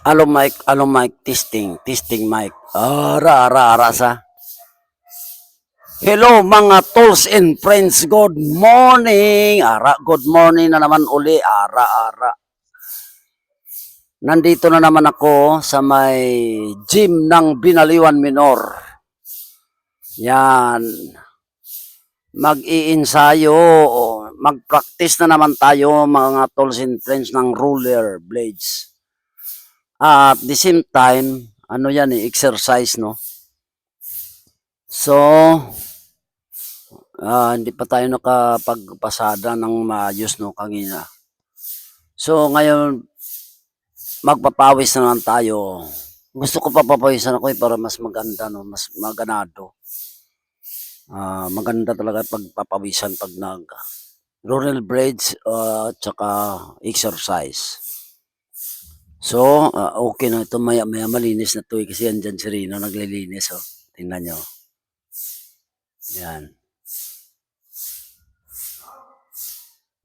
Alo mic, testing mic. Ara sa. Hello mga tools and friends, good morning. Good morning na naman uli, ara. Nandito na naman ako sa may gym ng Binaliwan Minor. Yan. Mag-iinsayo, mag-practice na naman tayo mga tools and friends ng roller blades. At the same time, exercise, no? So, hindi pa tayo nakapagpasada ng maayos, no, kanina. So, ngayon, magpapawis na naman tayo. Gusto ko papapawisan ako para mas maganda, no, mas maganado. Maganda talaga pagpapawisan pag rural blades tsaka exercise. So, okay na ito. Maya malinis na ito kasi andyan si Rino naglilinis. Oh. Tingnan nyo. Yan.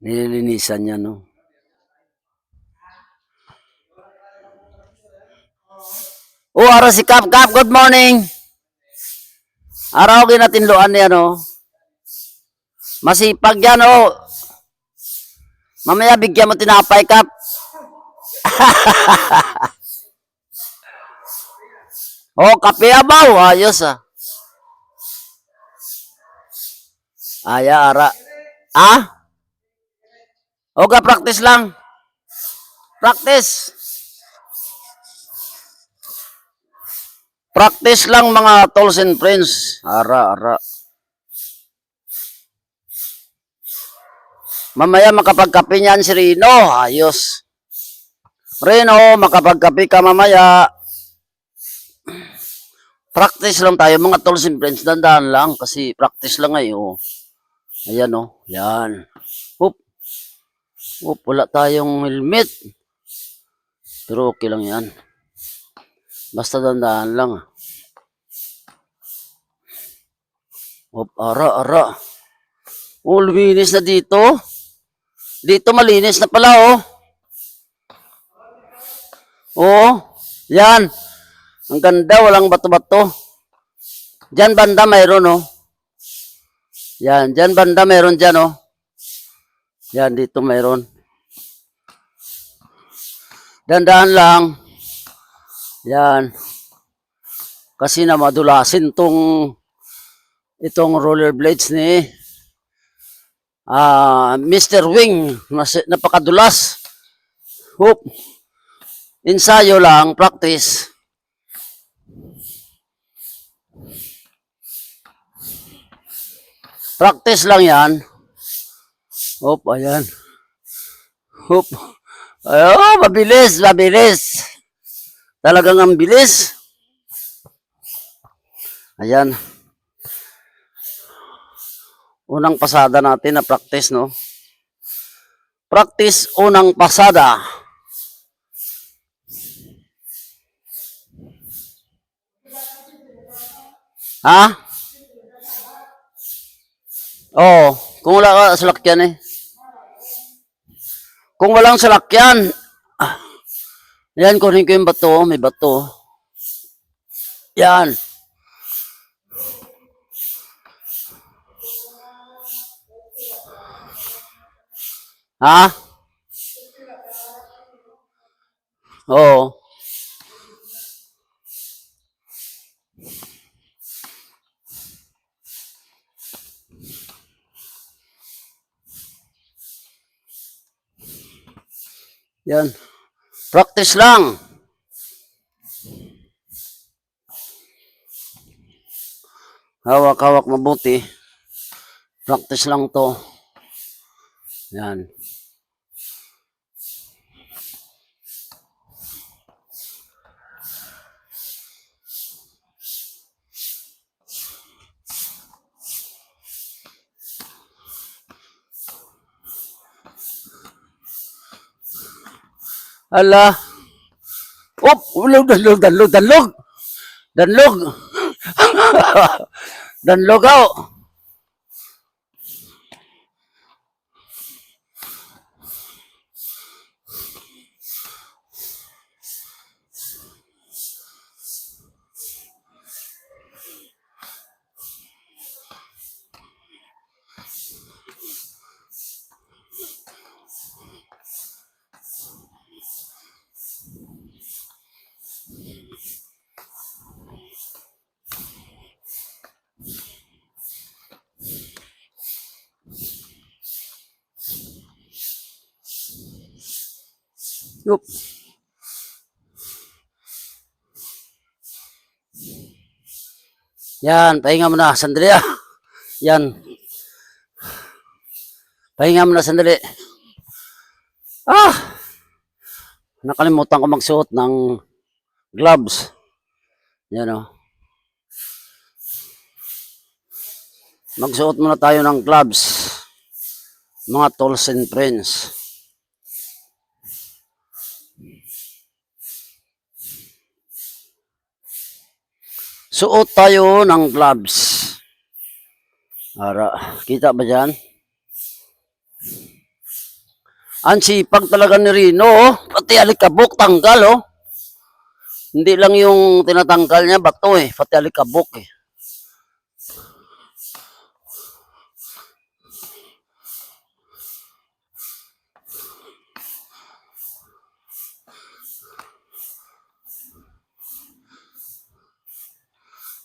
Nililinisan niya, no? Araw si Kap. Good morning. Araw ginatinluan niya, no? Masipag yan, oh. Mamaya bigyan mo tinapay, Kap. Kape abaw. Ayos, ah. Ara. Practice lang. Practice lang mga tools and friends. Ara. Mamaya makapagkape niyan si Rino. Ayos. Rino, makapagkape ka mamaya. Practice lang tayo mga tools and friends. Dandahan lang kasi practice lang ngayon. Ayan, oh. Yan. Wala tayong helmet. Pero okay lang yan. Basta dandahan lang. Ara. Luminis na dito. Dito malinis na pala, yan. Ang ganda, walang bato-bato. Diyan banda mayroon, oh. Yan, diyan banda mayroon dyan, oh. Yan, dito mayroon. Dandahan lang. Yan. Kasi na madulasin itong rollerblades ni Mr. Wing. Napakadulas. Ensayo lang, practice. Practice lang yan. Ayan. Mabilis. Talagang ang bilis. Ayan. Unang pasada natin na practice, no? Practice unang pasada. Kung wala ka salakyan eh. Kung walang salakyan, yan, kunin ko yung bato. May bato. Yan. Oo. Yan. Practice lang. Hawak mabuti. Practice lang to. Yan. Ala. Danlog. Danlog ako. Yup. Yan, pahinga mo na. Sandali ah. Yan. Pahinga mo na sandali. Ah! Nakalimutan ko magsuot ng gloves. Yan o. Magsuot muna tayo ng gloves. Mga tools and friends. Suot tayo ng gloves. Ara, kita ba dyan? Ang sipag talaga ni Rino, oh. Pati alikabok, tanggal, oh. Hindi lang yung tinatanggal niya, bato eh. Pati alikabok eh.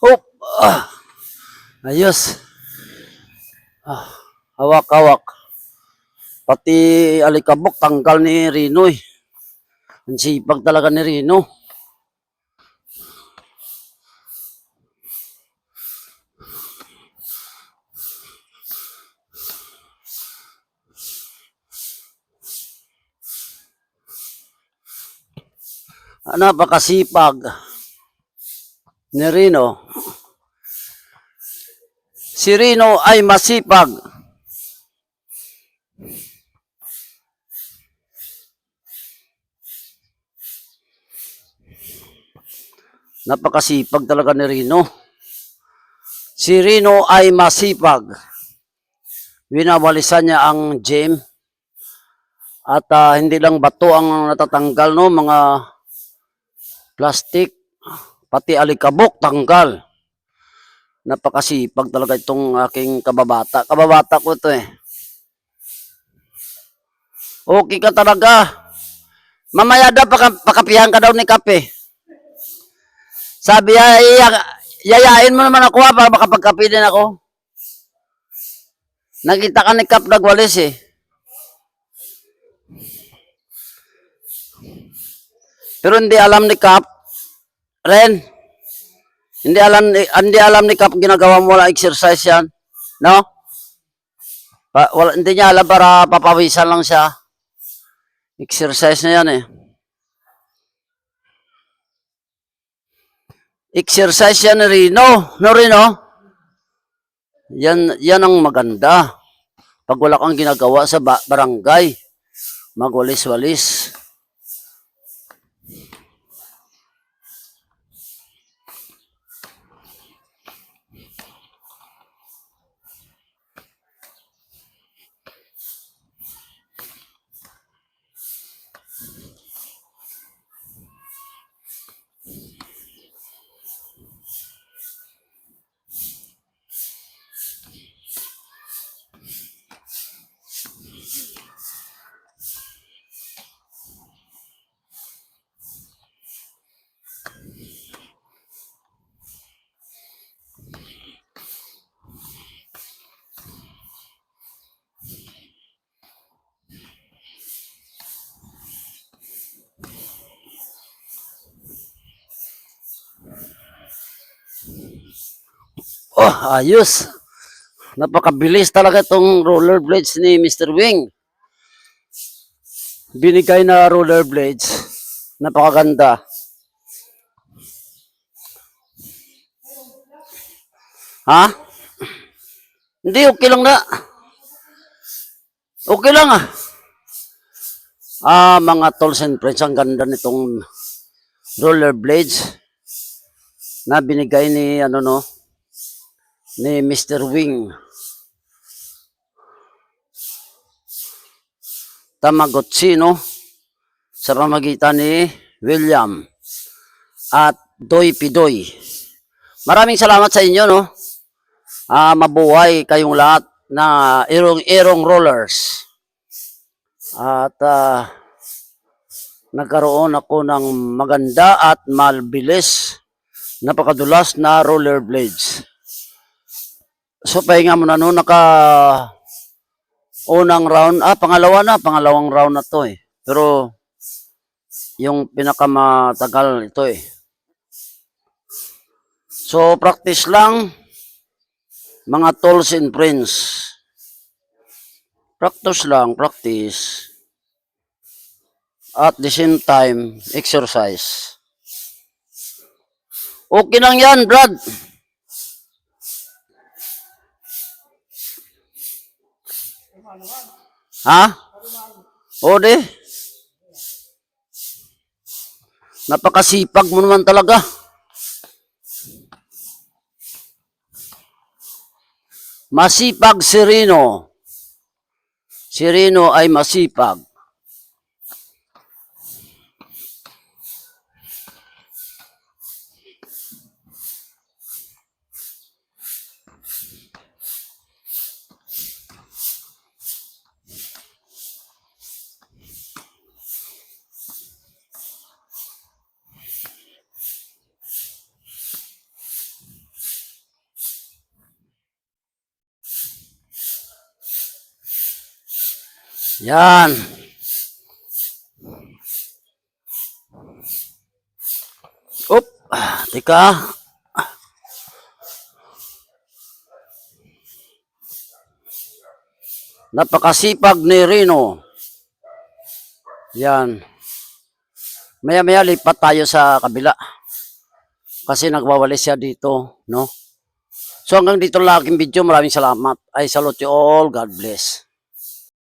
Hop! Ah. Ayos. Ah. Hawak-hawak. Pati alikabok, tanggal ni Rino eh. Ang sipag talaga ni Rino. Napakasipag ni Rino. Si Rino ay masipag. Napakasipag talaga ni Rino. Si Rino ay masipag. Winawalisan niya ang gym. At hindi lang bato ang natatanggal, no, mga plastic, pati alikabok tanggal. Napakasipag talaga itong aking kababata. Kababata ko ito eh. Okay ka talaga. Mamaya daw pakapihan ka daw ni Kape. Sabi yayain mo naman ako para makapagkape din ako. Nakita ka ni Kap nagwalis eh. Pero hindi alam ni Kap, Ren, hindi alam ni Kap ginagawa mo lang exercise yan. No? Hindi niya alam para papawisan lang siya. Exercise na yan eh. Exercise yan ni Rino. No, Rino? Yan ang maganda. Pag wala kang ginagawa sa barangay, magwalis-walis. Oh, ayos. Napakabilis talaga itong rollerblades ni Mr. Wing. Binigay na rollerblades. Napakaganda. Ha? Hindi, okay lang na. Okay lang ah. Mga tools and friends, ang ganda nitong rollerblades na binigay ni ni Mr. Wing. Tamagotchi, no? Sa pamagitan ni William at Doy Pidoy. Maraming salamat sa inyo, no? Mabuhay kayong lahat na irong rollers. At nagkaroon ako ng maganda at mabilis, napakadulas na rollerblades. So pahinga mo na no, unang round, pangalawang round na to eh. Pero yung pinakamatagal ito eh. So, practice lang, mga tools and friends. Practice lang, practice. At the same time, exercise. Okay lang yan, Brad. Ha? O de. Napakasipag mo naman talaga. Masipag si Rino. Si Rino ay masipag. Yan. Up. Teka. Napakasipag ni Rino. Yan. Maya-maya lipat tayo sa kabila. Kasi nagwawalis siya dito, no? So hanggang dito lang aking video. Maraming salamat. I salute you all. God bless.